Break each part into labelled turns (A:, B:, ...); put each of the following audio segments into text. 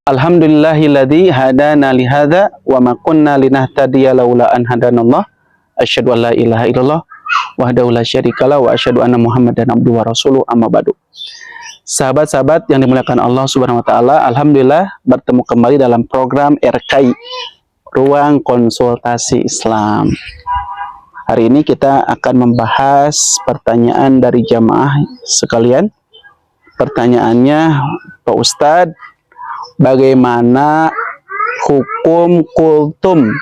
A: Alhamdulillahilladzi hadana lihada wa ma kunna linahtadiya laula an hadanallah. Asyhadu an la ilaha illallah wahdahu la syarikalah wa asyhadu anna Muhammadan abduhu wa rasuluh, amma ba'du. Sahabat-sahabat yang dimuliakan Allah Subhanahu wa taala, alhamdulillah bertemu kembali dalam program RKI, Ruang Konsultasi Islam. Hari ini kita akan membahas pertanyaan dari jamaah sekalian. Pertanyaannya, Pak Ustadz, bagaimana hukum kultum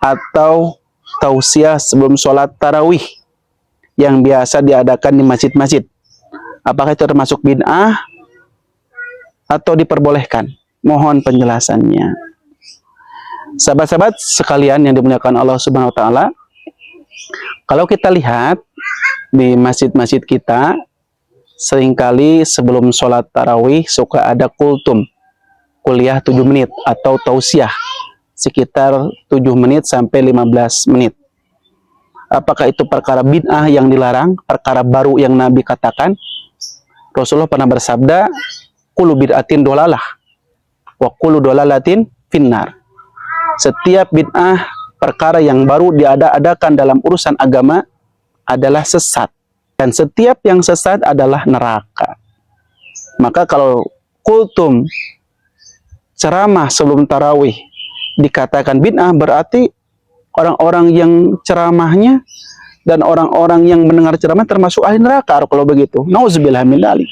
A: atau tausiah sebelum sholat tarawih yang biasa diadakan di masjid-masjid? Apakah itu termasuk bid'ah atau diperbolehkan? Mohon penjelasannya. Sahabat-sahabat sekalian yang dimuliakan Allah Subhanahu wa taala, kalau kita lihat di masjid-masjid kita, seringkali sebelum sholat tarawih suka ada kultum, kuliah 7 menit atau tausiah sekitar 7 menit sampai 15 menit. Apakah itu perkara bid'ah yang dilarang, perkara baru yang Nabi katakan? Rasulullah pernah bersabda, kullu bid'atin dolalah wa kullu dolalatin finnar. Setiap bid'ah, perkara yang baru diada-adakan dalam urusan agama adalah sesat, dan setiap yang sesat adalah neraka. Maka kalau kultum, ceramah sebelum tarawih dikatakan bid'ah, berarti orang-orang yang ceramahnya dan orang-orang yang mendengar ceramah termasuk ahli neraka kalau begitu. Nauzubillah min dzalik.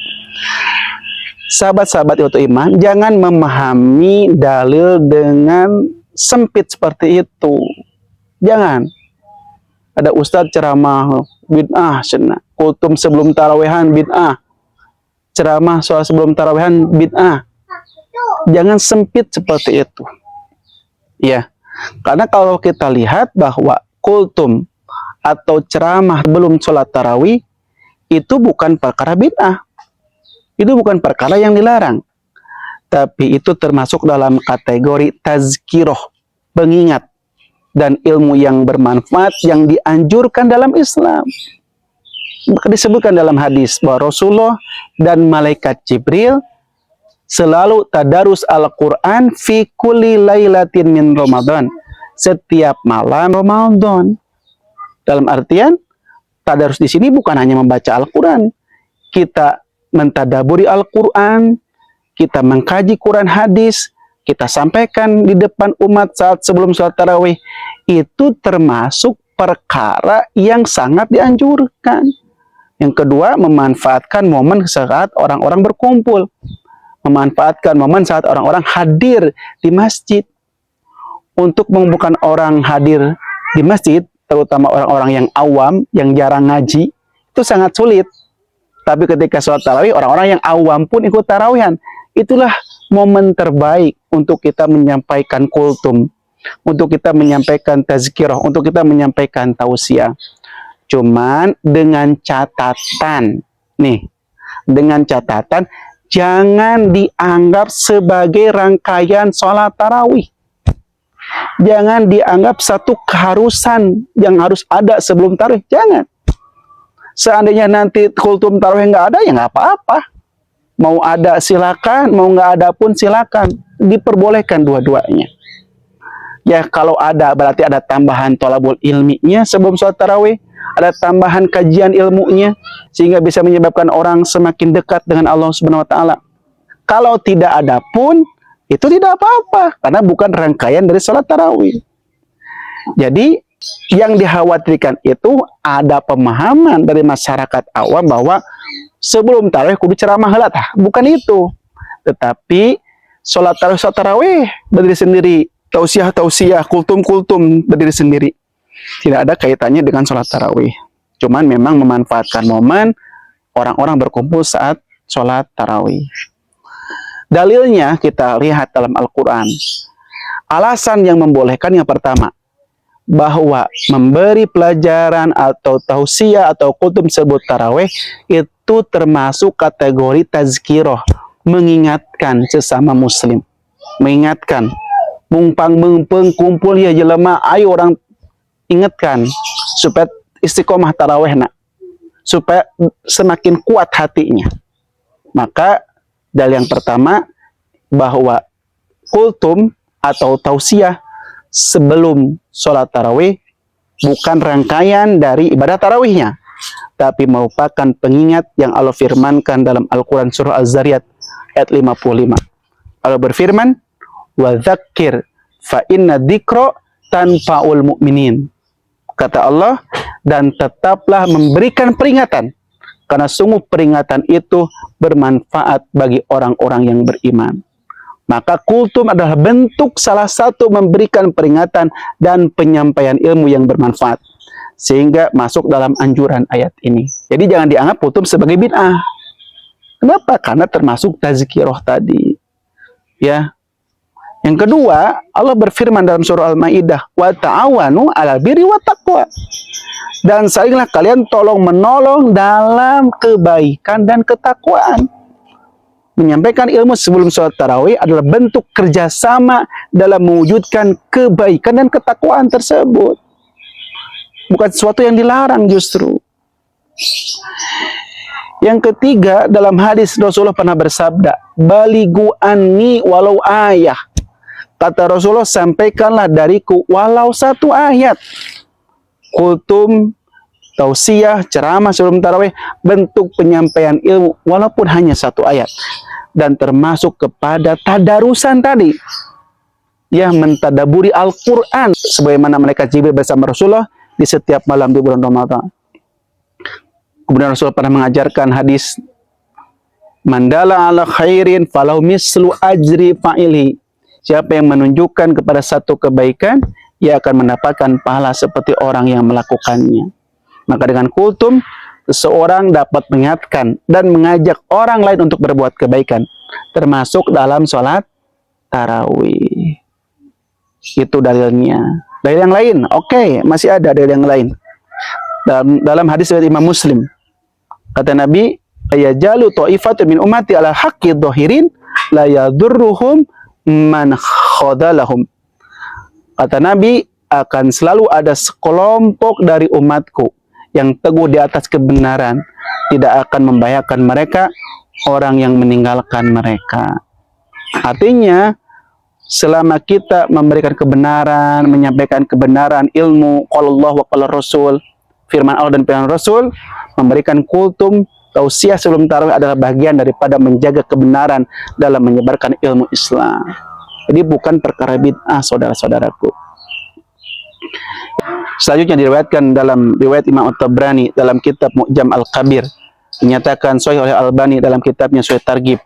A: Sahabat-sahabat itu iman, jangan memahami dalil dengan sempit seperti itu. Jangan. Ada ustadz ceramah bid'ah, kultum sebelum tarawihan bid'ah, ceramah soal sebelum tarawihan bid'ah. Jangan sempit seperti itu. Ya, karena kalau kita lihat bahwa kultum atau ceramah belum sholat tarawih itu bukan perkara bid'ah, itu bukan perkara yang dilarang, tapi itu termasuk dalam kategori tazkiroh, pengingat dan ilmu yang bermanfaat yang dianjurkan dalam Islam. Disebutkan dalam hadis bahwa Rasulullah dan malaikat Jibril selalu tadarus Al-Quran fi kulli lailatin min Ramadan, setiap malam Ramadan. Dalam artian, tadarus di sini bukan hanya membaca Al-Quran, kita mentadaburi Al-Quran, kita mengkaji Quran hadis, kita sampaikan di depan umat saat sebelum sholat tarawih. Itu termasuk perkara yang sangat dianjurkan. Yang kedua, memanfaatkan momen saat orang-orang berkumpul, memanfaatkan momen saat orang-orang hadir di masjid. Untuk mengumpulkan orang hadir di masjid, terutama orang-orang yang awam, yang jarang ngaji, itu sangat sulit. Tapi ketika sholat tarawih, orang-orang yang awam pun ikut tarawihan. Itulah momen terbaik untuk kita menyampaikan kultum, untuk kita menyampaikan tazkirah, untuk kita menyampaikan tausiah. Cuman dengan catatan, nih, dengan catatan, jangan dianggap sebagai rangkaian sholat tarawih. Jangan dianggap satu keharusan yang harus ada sebelum tarawih. Jangan. Seandainya nanti kultum tarawih nggak ada, ya nggak apa-apa. Mau ada silakan, mau nggak ada pun silakan. Diperbolehkan dua-duanya. Ya kalau ada, berarti ada tambahan thalabul ilminya sebelum sholat tarawih. Ada tambahan kajian ilmunya, sehingga bisa menyebabkan orang semakin dekat dengan Allah Subhanahu wa taala. Kalau tidak ada pun, itu tidak apa-apa, karena bukan rangkaian dari sholat tarawih. Jadi, yang dikhawatirkan itu ada pemahaman dari masyarakat awam bahwa sebelum tarawih kudu ceramah heula tah. Bukan itu. Tetapi sholat tarawih berdiri sendiri, tausiah, kultum berdiri sendiri. Tidak ada kaitannya dengan sholat tarawih. Cuman memang memanfaatkan momen orang-orang berkumpul saat sholat tarawih. Dalilnya kita lihat dalam Al-Quran. Alasan yang membolehkan yang pertama, bahwa memberi pelajaran atau tausiah atau kultum sebut tarawih itu termasuk kategori tazkiroh, mengingatkan sesama muslim, mengingatkan, mumpang kumpul ya jelema, ayo orang ingatkan supaya istiqomah tarawih nak, supaya semakin kuat hatinya. Maka dalil yang pertama bahwa kultum atau tausiah sebelum sholat tarawih bukan rangkaian dari ibadah tarawihnya, tapi merupakan pengingat yang Allah firmankan dalam Al-Quran surah Az-Zariyat ayat 55. Allah berfirman, wa dzakir fa inna dzikra tanfa'ul mu'minin. Kata Allah, dan tetaplah memberikan peringatan, karena sungguh peringatan itu bermanfaat bagi orang-orang yang beriman. Maka kultum adalah bentuk salah satu memberikan peringatan dan penyampaian ilmu yang bermanfaat, sehingga masuk dalam anjuran ayat ini. Jadi jangan dianggap kultum sebagai bid'ah. Kenapa? Karena termasuk tazkirah tadi. Ya. Yang kedua, Allah berfirman dalam surah Al-Maidah, wa ta'awanu 'alal birri wat taqwa. Dan salinglah kalian tolong menolong dalam kebaikan dan ketakwaan. Menyampaikan ilmu sebelum sholat tarawih adalah bentuk kerjasama dalam mewujudkan kebaikan dan ketakwaan tersebut. Bukan sesuatu yang dilarang justru. Yang ketiga, dalam hadis Rasulullah pernah bersabda, balighu anni walau ayah. Kata Rasulullah, sampaikanlah dariku walau satu ayat. Kultum, tausiah, ceramah sebelum tarawih, bentuk penyampaian ilmu walaupun hanya satu ayat. Dan termasuk kepada tadarusan tadi, ya, mentadaburi Al-Quran sebagaimana malaikat Jibril bersama Rasulullah di setiap malam di bulan Ramadan. Kemudian Rasulullah pernah mengajarkan hadis, mandala ala khairin falau mislu ajri fa'ili. Siapa yang menunjukkan kepada satu kebaikan, ia akan mendapatkan pahala seperti orang yang melakukannya. Maka dengan kultum, seseorang dapat mengingatkan dan mengajak orang lain untuk berbuat kebaikan, termasuk dalam sholat tarawih. Itu dalilnya. Dalil yang lain, oke, masih ada dalil yang lain. Dalam hadis riwayat Imam Muslim, kata Nabi, ayajalu ta'ifatu min ummati ala haqqi dhahirin la yadurruhum man khadalahum. Kata Nabi, akan selalu ada sekelompok dari umatku yang teguh di atas kebenaran, tidak akan membahayakan mereka orang yang meninggalkan mereka. Artinya, selama kita memberikan kebenaran, menyampaikan kebenaran, ilmu, qala Allah wa qala Rasul, firman Allah dan firman Rasul, memberikan kultum, tausiah sebelum tarawih adalah bagian daripada menjaga kebenaran dalam menyebarkan ilmu Islam. Jadi bukan perkara bid'ah, saudara-saudaraku. Selanjutnya diriwayatkan dalam riwayat Imam At-Tabrani dalam kitab Mu'jam Al-Kabir, dinyatakan sahih oleh Albani dalam kitabnya Sahih Targhib.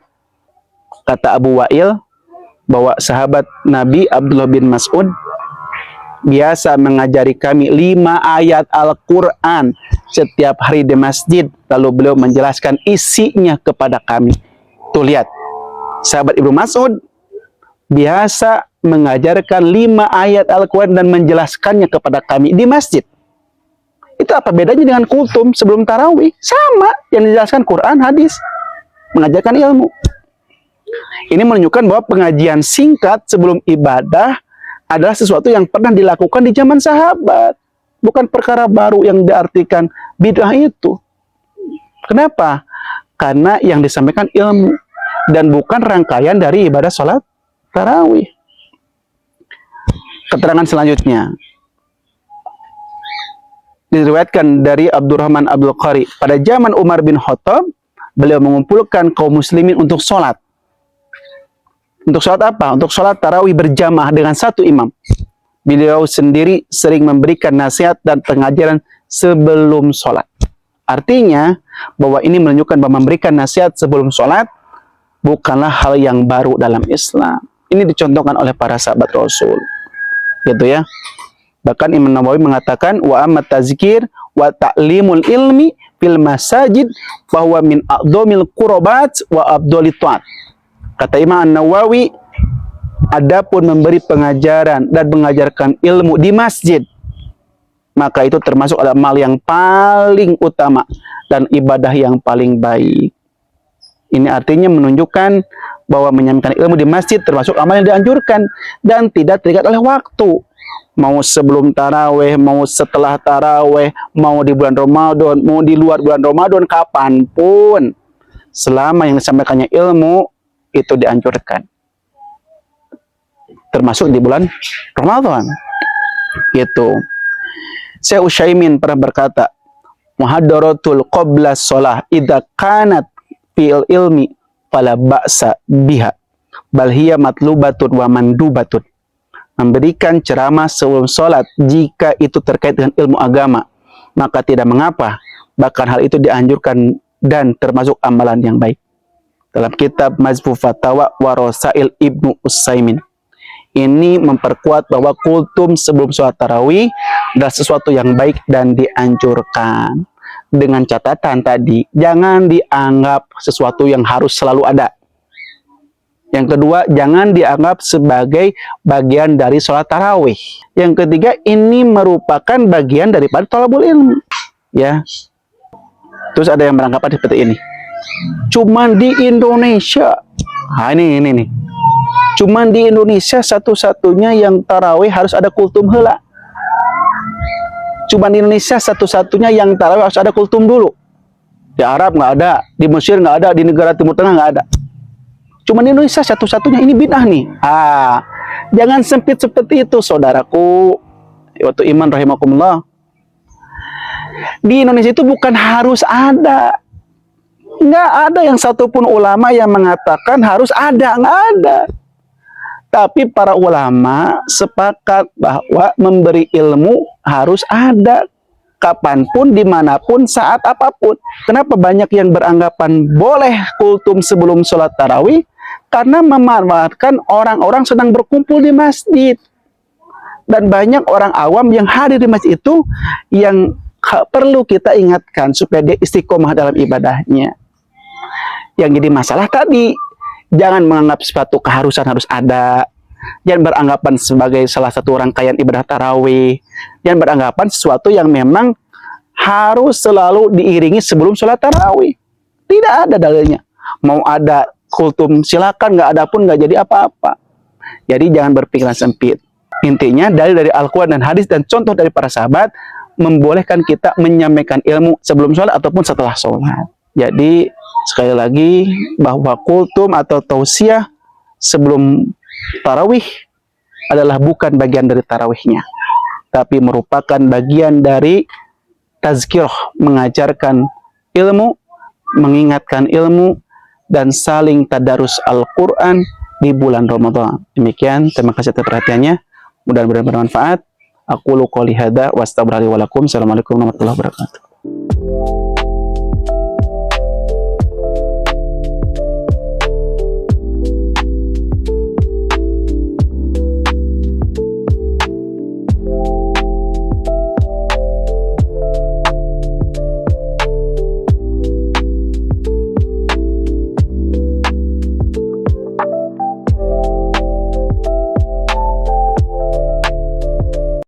A: Kata Abu Wa'il bahwa sahabat Nabi Abdullah bin Mas'ud biasa mengajari kami 5 ayat Al-Quran setiap hari di masjid, lalu beliau menjelaskan isinya kepada kami. Tuh lihat, sahabat Ibnu Mas'ud biasa mengajarkan 5 ayat Al-Quran dan menjelaskannya kepada kami di masjid. Itu apa bedanya dengan kultum sebelum tarawih? Sama, yang dijelaskan Quran, hadis, mengajarkan ilmu. Ini menunjukkan bahwa pengajian singkat sebelum ibadah adalah sesuatu yang pernah dilakukan di zaman sahabat. Bukan perkara baru yang diartikan bid'ah itu. Kenapa? Karena yang disampaikan ilmu dan bukan rangkaian dari ibadah sholat tarawih. Keterangan selanjutnya diriwayatkan dari Abdurrahman Abdul Qari, pada zaman Umar bin Khattab, beliau mengumpulkan kaum muslimin untuk sholat. Untuk sholat apa? Untuk sholat tarawih berjamaah dengan satu imam. Beliau sendiri sering memberikan nasihat dan pengajaran sebelum sholat. Artinya bahwa ini menunjukkan bahwa memberikan nasihat sebelum sholat bukanlah hal yang baru dalam Islam. Ini dicontohkan oleh para sahabat Rasul. Gitu ya. Bahkan Imam Nawawi mengatakan wa ammat tazkir wa ta'limul ilmi fil masajid bahwa min a'dhamil qurbat wa abdhalit ta'at. Kata Imam Nawawi, adapun memberi pengajaran dan mengajarkan ilmu di masjid, maka itu termasuk amal yang paling utama dan ibadah yang paling baik. Ini artinya menunjukkan bahwa menyampaikan ilmu di masjid termasuk amal yang dianjurkan dan tidak terikat oleh waktu. Mau sebelum taraweh, mau setelah taraweh, mau di bulan Ramadan, mau di luar bulan Ramadan, kapanpun, selama yang disampaikannya ilmu, itu dianjurkan. termasuk di bulan Ramadan. Gitu. Syekh Utsaimin pernah berkata, muhadaratul qabla shalah idza kanat fil ilmi fala ba'sa biha bal hiya matlubatun wa mandubatun. Memberikan ceramah sebelum sholat jika itu terkait dengan ilmu agama, maka tidak mengapa, bahkan hal itu dianjurkan dan termasuk amalan yang baik. Dalam kitab Majmu' Fatawa wa Rasail Ibnu Utsaimin, ini memperkuat bahwa kultum sebelum sholat tarawih adalah sesuatu yang baik dan dianjurkan. Dengan catatan tadi, jangan dianggap sesuatu yang harus selalu ada. Yang kedua, jangan dianggap sebagai bagian dari sholat tarawih. Yang ketiga, ini merupakan bagian daripada thalabul ilmu. Ya. Terus ada yang beranggapan seperti ini. Cuman di Indonesia. Nah, ini nih. Cuman di Indonesia satu-satunya yang tarawih harus ada kultum heula. Cuman di Indonesia satu-satunya yang tarawih harus ada kultum dulu. Di Arab nggak ada, di Mesir nggak ada, di negara Timur Tengah nggak ada. Cuma di Indonesia satu-satunya, ini bid'ah nih. Jangan sempit seperti itu, saudaraku. Waktu iman rahimakumullah. Di Indonesia itu bukan harus ada. Nggak ada yang satupun ulama yang mengatakan harus ada, nggak ada. Tapi para ulama sepakat bahwa memberi ilmu harus ada. Kapanpun, dimanapun, saat apapun. Kenapa banyak yang beranggapan boleh kultum sebelum sholat tarawih? Karena memanfaatkan orang-orang sedang berkumpul di masjid. Dan banyak orang awam yang hadir di masjid itu yang perlu kita ingatkan supaya dia istiqomah dalam ibadahnya. Yang jadi masalah tadi, jangan menganggap suatu keharusan harus ada. Jangan beranggapan sebagai salah satu rangkaian ibadah tarawih. Jangan beranggapan sesuatu yang memang harus selalu diiringi sebelum sholat tarawih. Tidak ada dalilnya. Mau ada kultum silakan, nggak ada pun nggak jadi apa-apa. Jadi jangan berpikiran sempit. Intinya dalil dari Al-Quran dan hadis dan contoh dari para sahabat membolehkan kita menyampaikan ilmu sebelum sholat ataupun setelah sholat. Jadi sekali lagi bahwa kultum atau tausiah sebelum tarawih adalah bukan bagian dari tarawihnya, tapi merupakan bagian dari tazkirah, mengajarkan ilmu, mengingatkan ilmu, dan saling tadarus Al-Quran di bulan Ramadan. Demikian, terima kasih atas perhatiannya. Mudah-mudahan bermanfaat. Aku qouli hadza wa astaghfirullahi wa lakum. Assalamualaikum warahmatullahi wabarakatuh.